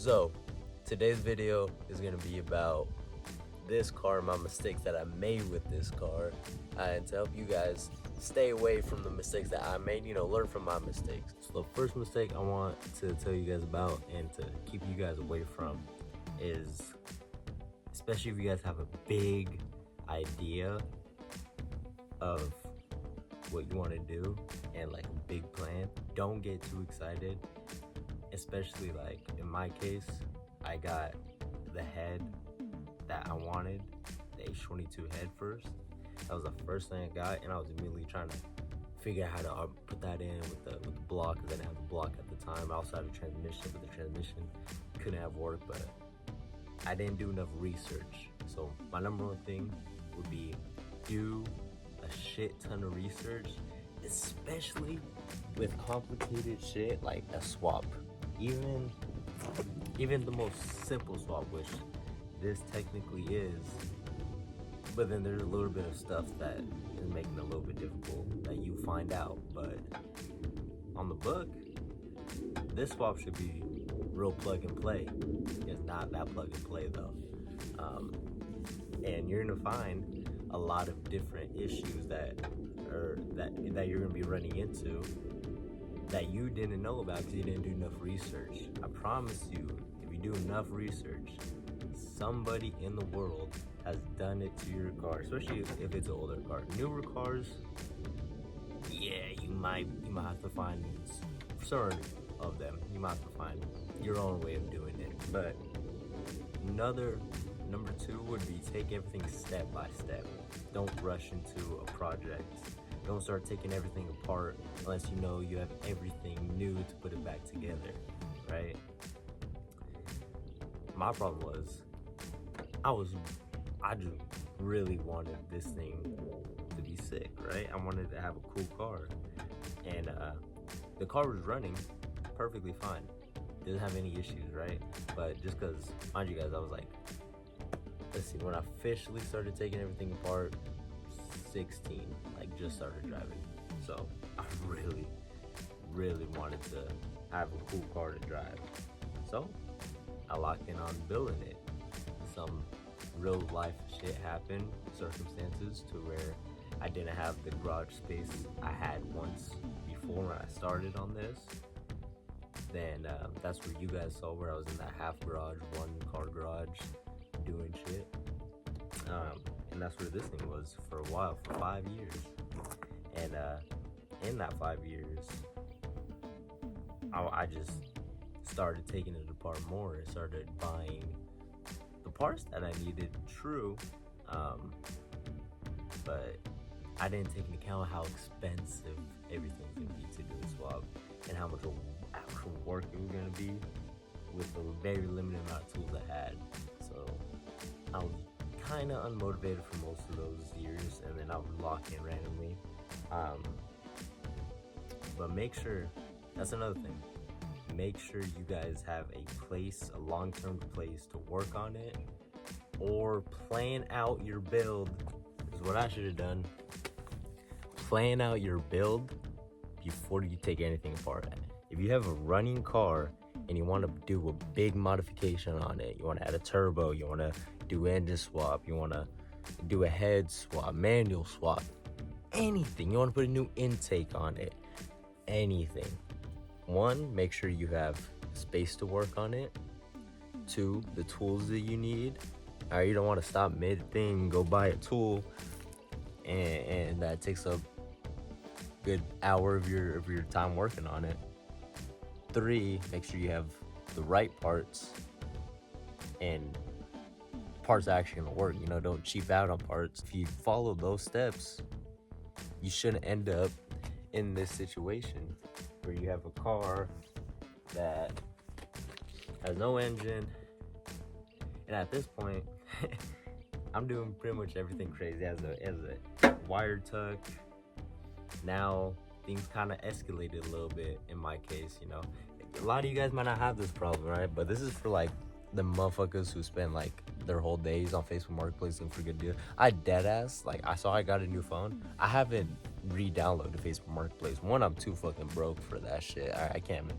So, today's video is going to be about this car, my mistakes that I made with this car, and to help you guys stay away from the mistakes that I made, learn from my mistakes. So the first mistake I want to tell you guys about and to keep you guys away from is, especially if you guys have a big idea of what you want to do and like a big plan, don't get too excited. Especially like in my case, I got the head that I wanted, the H22 head first. That was the first thing I got, and I was immediately trying to figure out how to put that in with the block, because I didn't have the block at the time. I also had a transmission, but the transmission couldn't have worked, but I didn't do enough research. So my number one thing would be do a shit ton of research, especially with complicated shit like a swap. Even the most simple swap, which this technically is, but then there's a little bit of stuff that is making it a little bit difficult that you find out. But on the book, this swap should be real plug and play. It's not that plug and play though. And you're gonna find a lot of different issues that you're gonna be running into that you didn't know about because you didn't do enough research. I promise you, if you do enough research, somebody in the world has done it to your car, especially if it's an older car. Newer cars, yeah, you might have to find certain of them. You might have to find your own way of doing it. But number two would be take everything step by step. Don't rush into a project. Don't start taking everything apart unless you know you have everything new to put it back together, right? My problem was, I just really wanted this thing to be sick, right? I wanted to have a cool car. And the car was running perfectly fine. Didn't have any issues, right? But just because, mind you guys, I was like, let's see, when I officially started taking everything apart, 16, like just started driving. So I really wanted to have a cool car to drive. So I locked in on building it. Some real life shit happened, circumstances to where I didn't have the garage space I had once before when I started on this. Then that's where you guys saw where I was in that half garage, one car garage doing shit. And that's where this thing was for a while, for 5 years. And in that 5 years, I just started taking it apart more and started buying the parts that I needed, true, but I didn't take into account how expensive everything's gonna be to do a swap and how much actual work it was gonna be with the very limited amount of tools I had. So I was kind of unmotivated for most of those years, and then I would lock in randomly. But make sure, that's another thing, make sure you guys have a place, a long-term place to work on it, or plan out your build, is what I should have done. Plan out your build before you take anything apart. If you have a running car and you want to do a big modification on it, you want to add a turbo, you want to do engine swap, you want to do a head swap, manual swap, anything, you want to put a new intake on it, anything. One, make sure you have space to work on it. Two, the tools that you need. You don't want to stop mid-thing, go buy a tool, and that takes a good hour of your time working on it. Three, make sure you have the right parts and parts that are actually gonna work. Don't cheap out on parts. If you follow those steps, you shouldn't end up in this situation where you have a car that has no engine, and at this point I'm doing pretty much everything crazy. As a wire tuck. Now things kind of escalated a little bit in my case. A lot of you guys might not have this problem, right? But this is for like the motherfuckers who spend like their whole days on Facebook Marketplace looking for good deals. I deadass, like, I saw I got a new phone. I haven't re-downloaded Facebook Marketplace. One, I'm too fucking broke for that shit. I can't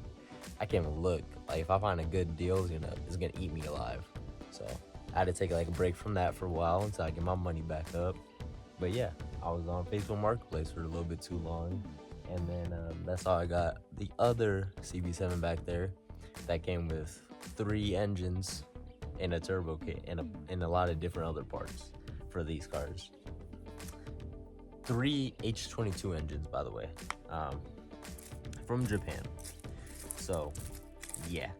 I can't even look. Like, if I find a good deal, it's gonna eat me alive. So I had to take like a break from that for a while until I get my money back up. But yeah, I was on Facebook Marketplace for a little bit too long, and then that's how I got the other CB7 back there that came with 3 engines and a turbo kit and a lot of different other parts for these cars. 3 H22 engines, by the way, from Japan. So yeah,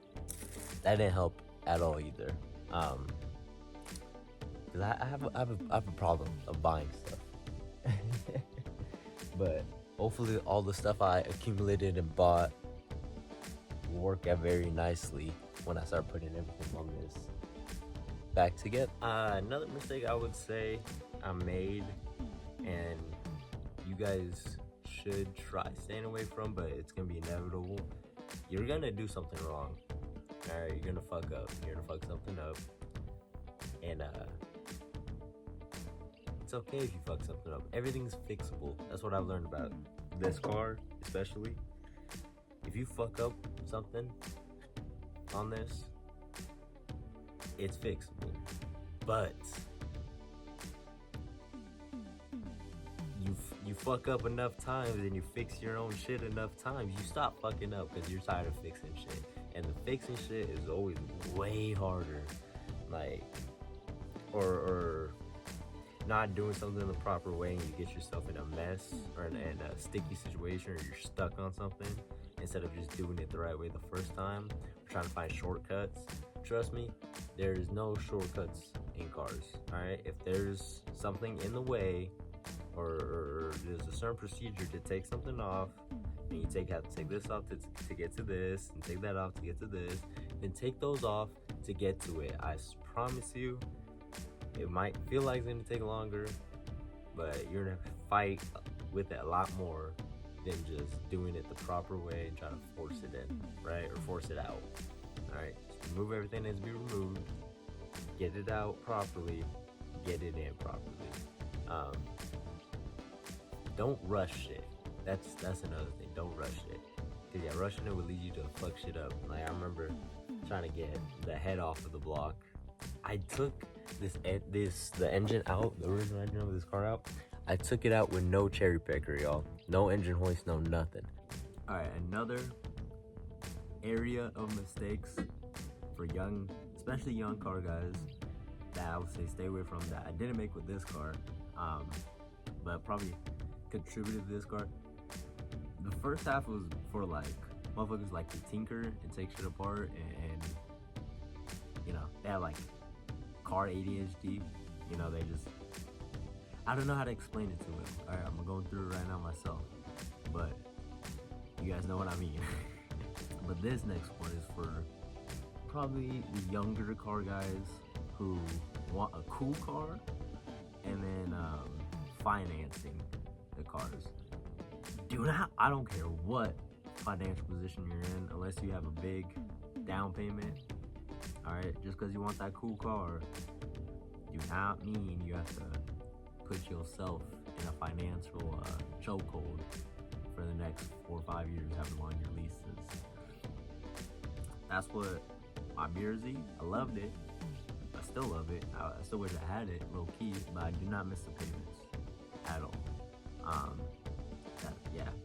that didn't help at all either. Cause I have a problem of buying stuff. But hopefully all the stuff I accumulated and bought will work out very nicely when I start putting everything on this back together. Another mistake I would say I made, and you guys should try staying away from, but it's gonna be inevitable. You're gonna do something wrong. Alright, you're gonna fuck up. You're gonna fuck something up. And it's okay if you fuck something up. Everything's fixable. That's what I've learned about this car, especially. If you fuck up something on this, it's fixable. But you fuck up enough times and you fix your own shit enough times, you stop fucking up because you're tired of fixing shit. And the fixing shit is always way harder. Like, or not doing something the proper way and you get yourself in a mess or in a sticky situation, or you're stuck on something instead of just doing it the right way the first time, trying to find shortcuts. Trust me, there's no shortcuts in cars. Alright, if there's something in the way, or there's a certain procedure to take something off, and you have to take this off to get to this, and take that off to get to this, then take those off to get to it. I promise you, it might feel like it's gonna take longer, but you're gonna fight with it a lot more than just doing it the proper way and trying to force it in, right? Or force it out. Alright, just remove everything that needs to be removed, get it out properly, get it in properly. Don't rush it. That's another thing. Don't rush it. Cause yeah, rushing it would lead you to fuck shit up. Like, I remember trying to get the head off of the block. I took the engine out, the original engine of this car out. I took it out with no cherry picker, y'all. No engine hoist, no nothing. Alright, another area of mistakes for young, especially young car guys, that I would say stay away from, that I didn't make with this car, but probably contributed to this car. The first half was for like motherfuckers like to tinker and take shit apart, and you know, they have like car ADHD. You know, they just, I don't know how to explain it to them. Alright, I'm going through it right now myself, but you guys know what I mean. But this next one is for probably the younger car guys who want a cool car, and then financing the cars. Do not, I don't care what financial position you're in, unless you have a big down payment. Alright, just because you want that cool car, do not mean you have to put yourself in a financial chokehold for the next 4 or 5 years, however long your lease is. That's what my Mirzi, I loved it. I still love it. I still wish I had it, low key, but I do not miss the payments at all.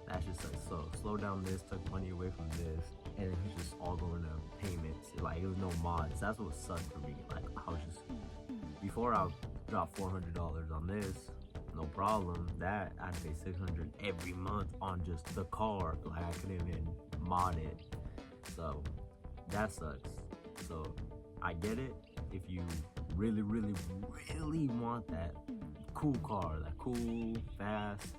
That's just like, so slow down this, took money away from this, and it was just all going to payments. Like, it was no mods. That's what sucked for me. Like, I was just, before I dropped $400 on this, no problem. That I'd pay $600 every month on just the car. Like, I couldn't even mod it. So that sucks. So I get it. If you really, really, really want that cool car, that cool, fast,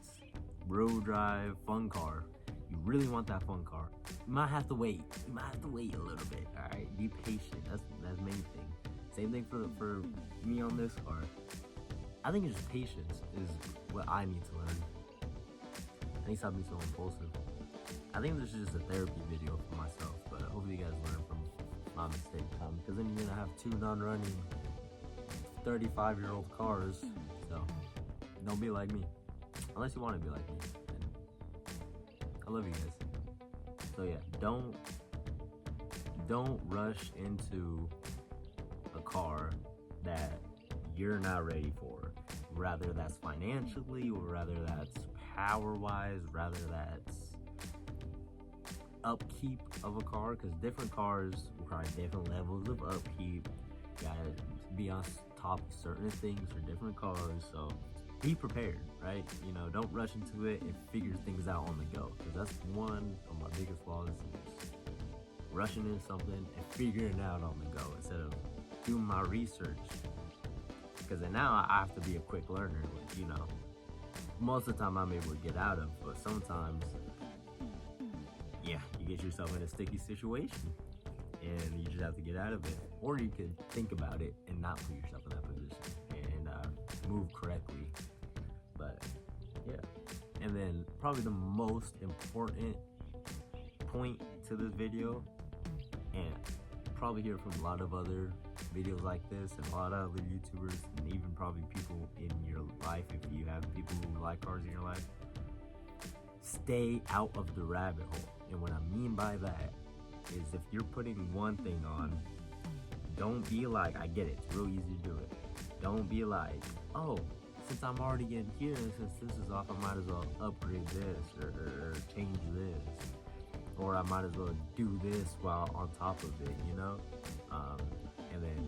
road drive, fun car, you really want that fun car, you might have to wait. You might have to wait a little bit. All right, be patient. That's the main thing. Same thing for me on this car. I think it's just patience is what I need to learn. I need to stop being so impulsive. I think this is just a therapy video for myself, but hopefully you guys learn from my mistake. Because then you're gonna have 2 non-running 35-year-old cars. So don't be like me, unless you want to be like me. And I love you guys. So yeah, don't don't rush into a car that you're not ready for. Rather that's financially, or rather that's power-wise, rather that's upkeep of a car, because different cars require different levels of upkeep. You gotta be on top of certain things for different cars, so be prepared, right? You know, don't rush into it and figure things out on the go, because that's one of my biggest flaws, is rushing into something and figuring it out on the go instead of doing my research. Because then now I have to be a quick learner, which, you know, most of the time I'm able to get out of, but sometimes, yeah, you get yourself in a sticky situation and you just have to get out of it. Or you can think about it and not put yourself in that position and move correctly. But yeah, and then probably the most important point to this video, and probably hear from a lot of other videos like this and a lot of other YouTubers, and even probably people in your life, if you have people who like cars in your life, stay out of the rabbit hole. And what I mean by that is, if you're putting one thing on, don't be like, I get it, it's real easy to do it. Don't be like, oh, since I'm already in here, and since this is off, I might as well upgrade this or change this, or I might as well do this while on top of it, you know? And then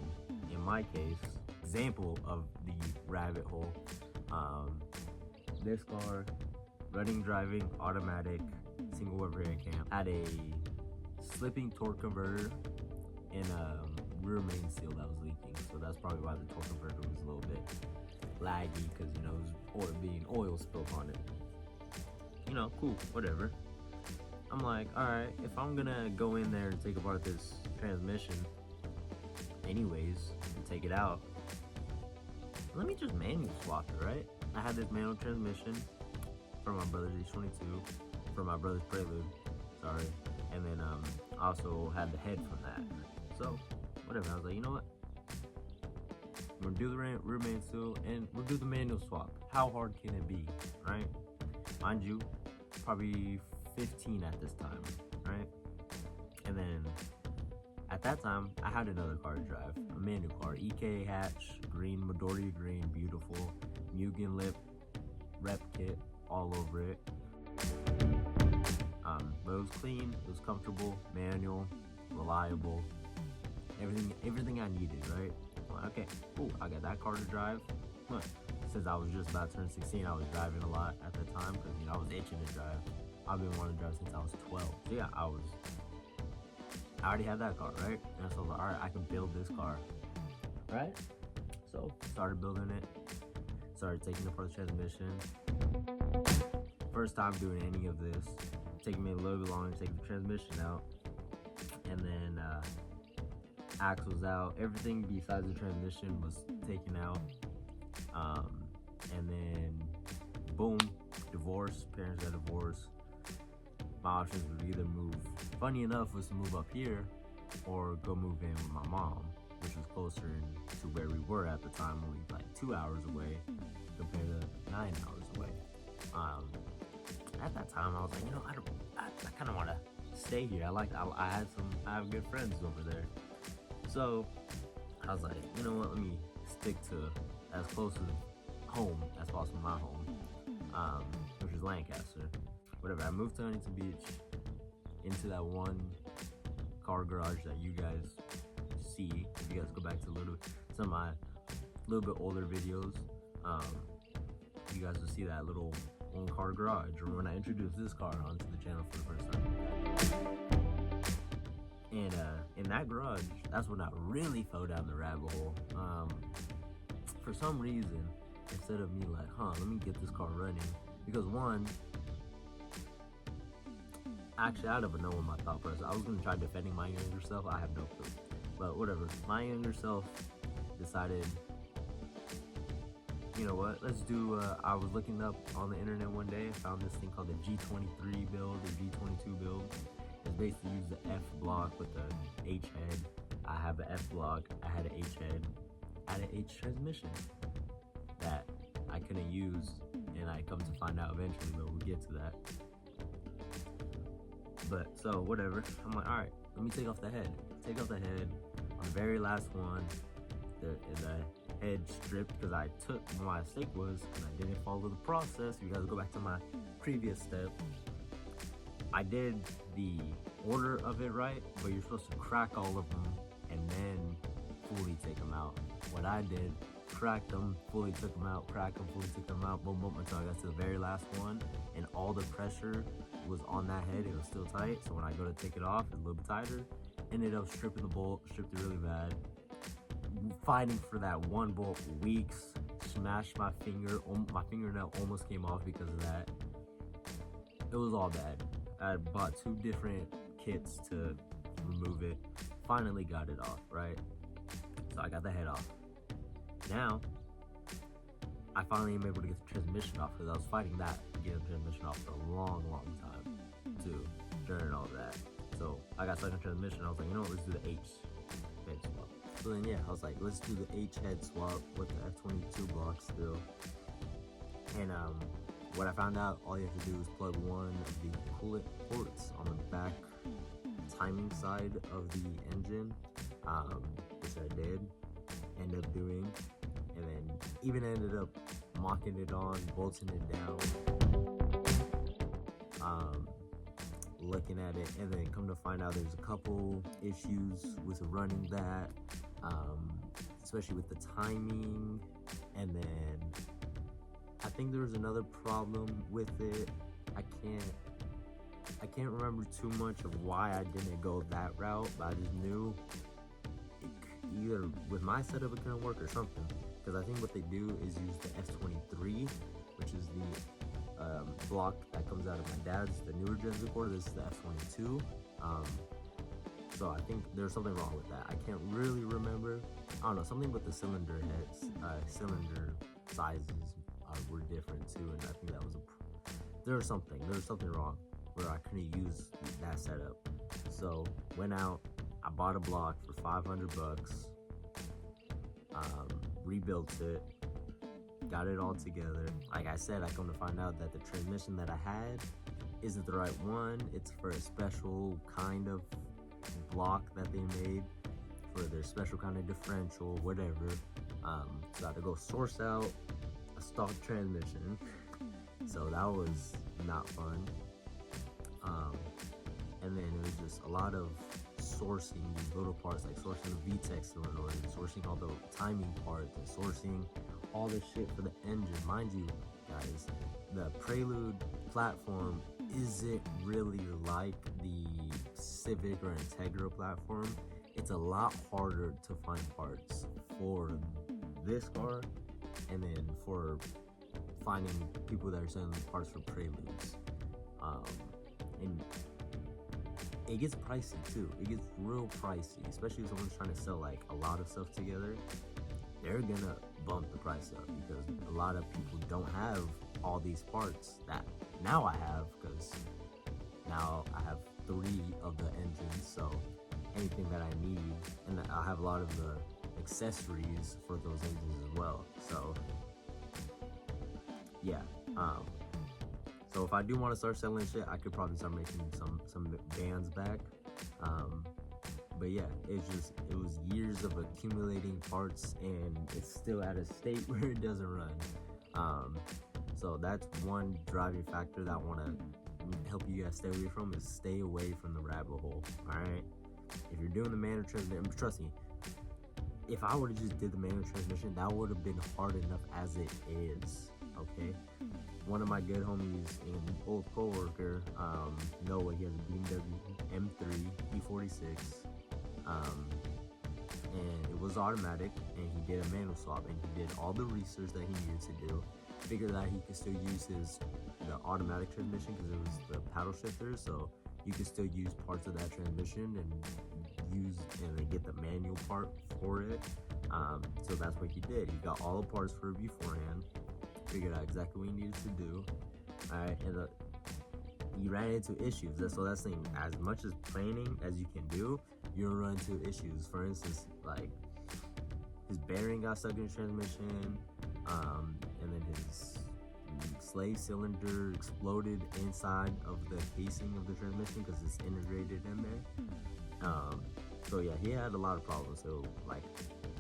in my case, example of the rabbit hole, this car, running, driving, automatic, single overhead cam, had a slipping torque converter and a rear main seal that was leaking. So that's probably why the torque converter was a little bit laggy, because, you know, it was oil spilled on it. You know, cool, whatever. I'm like, alright, if I'm gonna go in there and take apart this transmission anyways and take it out, let me just manual swap it, right? I had this manual transmission from my brother's H22, from my brother's Prelude, sorry, and then I also had the head from that. So whatever, I was like, you know what, we're gonna do the rear main seal and we'll do the manual swap. How hard can it be, right? Mind you, probably 15 at this time, right? And then at that time, I had another car to drive, a manual car, EK hatch, green, Midoriya green, beautiful, Mugen lip, rep kit all over it. But it was clean, it was comfortable, manual, reliable, everything I needed, right? Well, okay, cool, I got that car to drive. Since I was just about to turn 16, I was driving a lot at the time, because, you know, I was itching to drive. I've been wanting to drive since I was 12. So yeah, I already had that car, right? And so I was like, all right, I can build this car, right? So started building it, started taking apart the transmission. First time doing any of this, taking me a little bit longer to take the transmission out, and then axles out, everything besides the transmission was taken out, and then boom, divorce, parents got divorced. My options would either move, funny enough, was to move up here or go move in with my mom, which was closer to where we were at the time, only like 2 hours away compared to 9 hours away. At that time, I was like, you know, I kind of want to stay here. I have good friends over there. So I was like, you know what, let me stick to as close to home as possible, my home, which is Lancaster. Whatever, I moved to Huntington Beach, into that one car garage that you guys see. If you guys go back to some of my little bit older videos, you guys will see that little one car garage, or when I introduced this car onto the channel for the first time. And in that garage, that's when I really fell down the rabbit hole. For some reason, instead of me like, let me get this car running, because one, actually, I don't even know what my thought process. I was gonna try defending my younger self. I have no clue, but whatever. My younger self decided, you know what? Let's do. I was looking up on the internet one day. I found this thing called the G23 build or G22 build. It's basically use the F block with the H head. I have the F block. I had an H head. I had an H transmission that I couldn't use, and I come to find out eventually, but we'll get to that. But so whatever, I'm like, all right, let me take off the head. take out the head. On the very last one, the head stripped because I took what my mistake was and I didn't follow the process. You guys go back to my previous step. I did the order of it right, but you're supposed to crack all of them and then fully take them out. What I did, cracked them, fully took them out, cracked them, fully took them out, boom, boom, until I got to the very last one, and all the pressure was on that head. It was still tight, so when I go to take it off, it's a little bit tighter. Ended up stripping the bolt, stripped it really bad. Fighting for that one bolt for weeks, smashed my fingernail almost came off because of that. It was all bad. I bought 2 different kits to remove it. Finally got it off, right? So I got the head off. Now, I finally am able to get the transmission off because I was fighting that to get the transmission off for a long, long time too, during all that. So I got stuck on transmission. I was like, you know what, let's do the H head swap. So then, yeah, I was like, let's do the H head swap with the F22 block still. And what I found out, all you have to do is plug one of the coolant ports on the back timing side of the engine, which I did end up doing, and then even ended up mocking it on, bolting it down, looking at it, and then come to find out there's a couple issues with running that, especially with the timing, and then I think there was another problem with it. I can't remember too much of why I didn't go that route, but I just knew either with my setup it couldn't work or something. Because I think what they do is use the F23, which is the block that comes out of my dad's, the newer Gen Accord. This is the F22. So I think there's something wrong with that. I can't really remember. I don't know, something with the cylinder heads, cylinder sizes were different too, and I think that was there was something wrong where I couldn't use that setup. So went out, I bought a block for $500, rebuilt it, got it all together. Like I said, I come to find out that the transmission that I had isn't the right one. It's for a special kind of block that they made for their special kind of differential, whatever. So I had to go source out a stock transmission, so that was not fun. And then it was just a lot of sourcing these little parts, like sourcing the VTEC solenoid, sourcing all the timing parts, and sourcing all this shit for the engine. Mind you, guys, the Prelude platform isn't really like the Civic or Integra platform. It's a lot harder to find parts for this car, and then for finding people that are selling parts for Preludes. And it gets pricey too. It gets real pricey, especially if someone's trying to sell like a lot of stuff together. They're gonna bump the price up because a lot of people don't have all these parts that now I have, because now I have 3 of the engines, so anything that I need, and I have a lot of the accessories for those engines as well. So yeah, so if I do want to start selling shit, I could probably start making some bands back. But yeah, it was years of accumulating parts, and it's still at a state where it doesn't run. So that's one driving factor that I want to help you guys stay away from, is stay away from the rabbit hole. All right, if you're doing the manual transmission, trust me, if I would have just did the manual transmission, that would have been hard enough as it is. Okay, one of my good homies and old co-worker, Noah, he has a BMW M3 E46, and it was automatic, and he did a manual swap, and he did all the research that he needed to do, figured that he could still use the automatic transmission because it was the paddle shifter, so you could still use parts of that transmission and then get the manual part for it. So that's what he did. He got all the parts for it beforehand, figured out exactly what he needed to do. Alright, and he ran into issues. So that's the thing, as much as planning as you can do, you'll run into issues. For instance, like his bearing got stuck in the transmission, and then his slave cylinder exploded inside of the casing of the transmission because it's integrated in there. So yeah, he had a lot of problems. So like,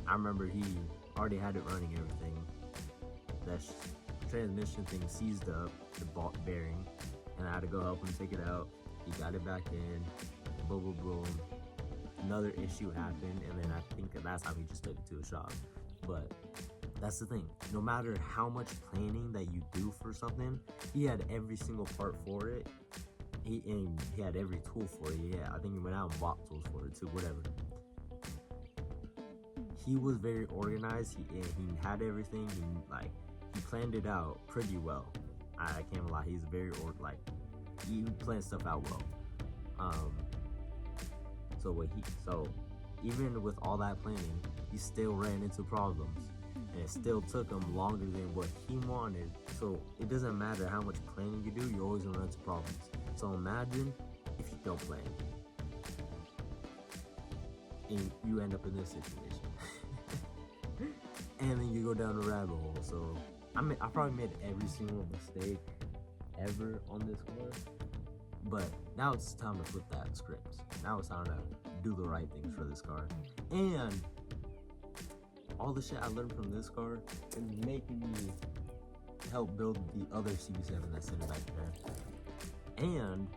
I remember he already had it running everything. That transmission thing seized up the bearing, and I had to go help him take it out. He got it back in. Boom, boom, boom. Another issue happened, and then I think that's how he just took it to a shop. But that's the thing. No matter how much planning that you do for something, he had every single part for it. He had every tool for it. Yeah, I think he went out and bought tools for it too. Whatever. He was very organized. He had everything. He planned it out pretty well. I can't lie. He's very he plans stuff out well. So even with all that planning, he still ran into problems, and it still took him longer than what he wanted. So it doesn't matter how much planning you do, you're always gonna run into problems. So imagine if you don't plan, and you end up in this situation, and then you go down a rabbit hole. So I probably made every single mistake ever on this car, but now it's time to flip that script. Now it's time to do the right things for this car, and all the shit I learned from this car is making me help build the other CB7 that's sitting back there. And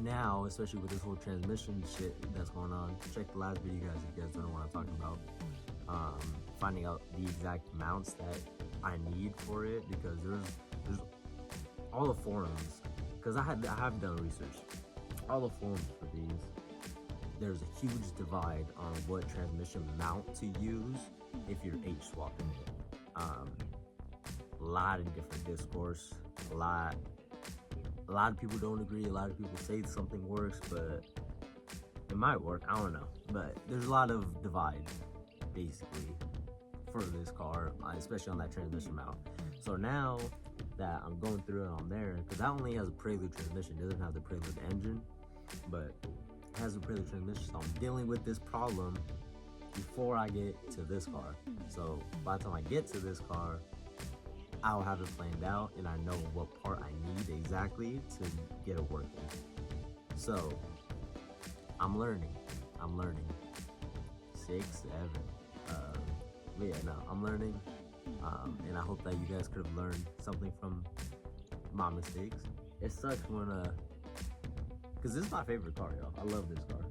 now, especially with this whole transmission shit that's going on, check the last video, guys, if you guys don't know what I'm talking about. Finding out the exact mounts that I need for it, because there's all the forums, because I have done research. All the forums for these, there's a huge divide on what transmission mount to use if you're H swapping it. A lot of different discourse, a lot of people don't agree. A lot of people say something works, but it might work. I don't know. But there's a lot of divide, basically, for this car, especially on that transmission mount. So now that I'm going through it on there, because that only has a Prelude transmission, it doesn't have the Prelude engine, but it has a Prelude transmission. So I'm dealing with this problem before I get to this car. So by the time I get to this car, I'll have it planned out, and I know what part I need exactly to get it working. So I'm learning. 6, 7. But yeah, no, I'm learning, and I hope that you guys could have learned something from my mistakes. It sucks when because this is my favorite car, y'all. I love this car.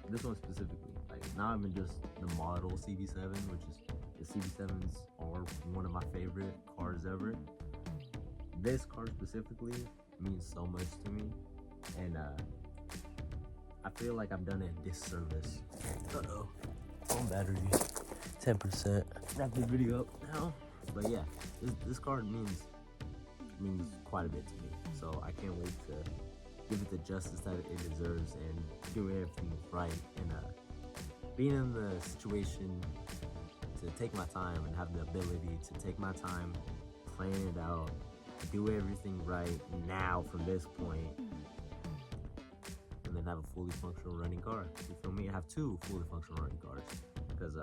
This one specifically. Like, not even just the model CB7, which is the CB7s are one of my favorite cars ever. This car specifically means so much to me, and I feel like I've done it a disservice. Uh-oh. Phone battery, 10%. Wrap this video up now. But yeah, this car means quite a bit to me. So I can't wait to give it the justice that it deserves and do everything right, and being in the situation to take my time and have the ability to take my time, plan it out, do everything right now from this point, and then have a fully functional running car. You feel me? I have 2 fully functional running cars, because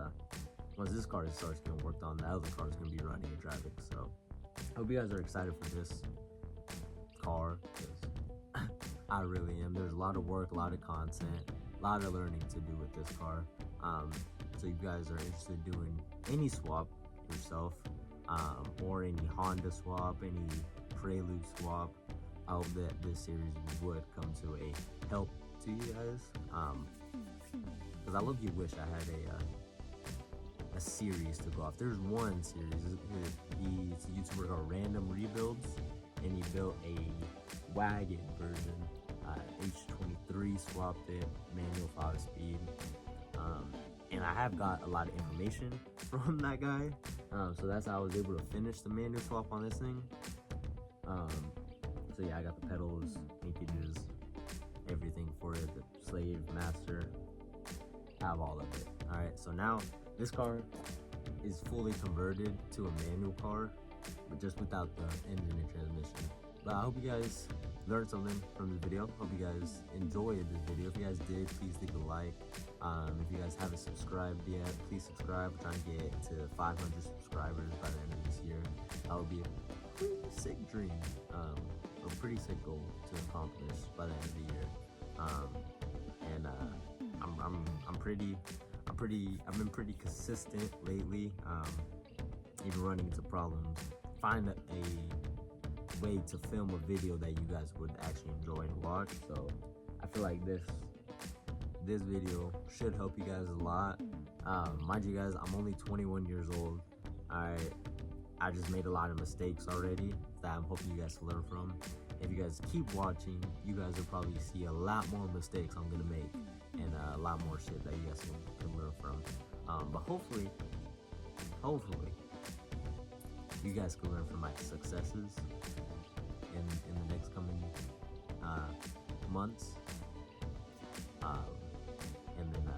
once this car starts getting worked on, the other car is going to be running and driving. So I hope you guys are excited for this car, because I really am. There's a lot of work, a lot of content, a lot of learning to do with this car. So you guys are interested in doing any swap yourself, or any Honda swap, any Prelude swap, I hope that this series would come to a help to you guys. Because I low-key wish I had a series to go off. There's one series. He's a YouTuber called Random Rebuilds, and he built a wagon version. H23 swapped it, manual 5-speed. And I have got a lot of information from that guy, so that's how I was able to finish the manual swap on this thing. So yeah, I got the pedals, linkages, everything for it, the slave, master, I have all of it. Alright, so now this car is fully converted to a manual car, but just without the engine and transmission. But I hope you guys learned something from this video. Hope you guys enjoyed this video. If you guys did, please leave a like. If you guys haven't subscribed yet, please subscribe. We're trying to get to 500 subscribers by the end of this year. That would be a pretty sick dream, a pretty sick goal to accomplish by the end of the year. and I've been pretty consistent lately. Even running into problems, find a way to film a video that you guys would actually enjoy and watch. So I feel like this video should help you guys a lot. Mind you guys, I'm only 21 years old. I just made a lot of mistakes already that I'm hoping you guys to learn from. If you guys keep watching, you guys will probably see a lot more mistakes I'm gonna make, and a lot more shit that you guys can learn from. But hopefully, you guys can learn from my successes in the next coming months. And then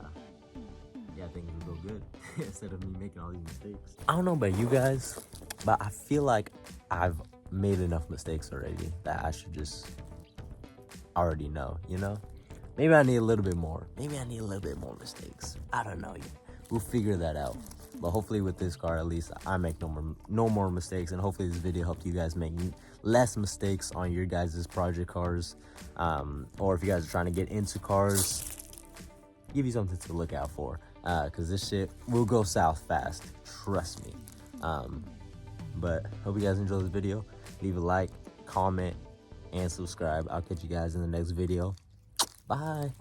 yeah, things will go good instead of me making all these mistakes. I don't know about you guys, but I feel like I've made enough mistakes already that I should just already know, you know? Maybe I need a little bit more. Maybe I need a little bit more mistakes. I don't know yet. We'll figure that out. But hopefully with this car, at least I make no more mistakes, and hopefully this video helped you guys make less mistakes on your guys' project cars. Or if you guys are trying to get into cars, give you something to look out for, because this shit will go south fast, trust me. But hope you guys enjoyed this video. Leave a like, comment, and subscribe. I'll catch you guys in the next video. Bye.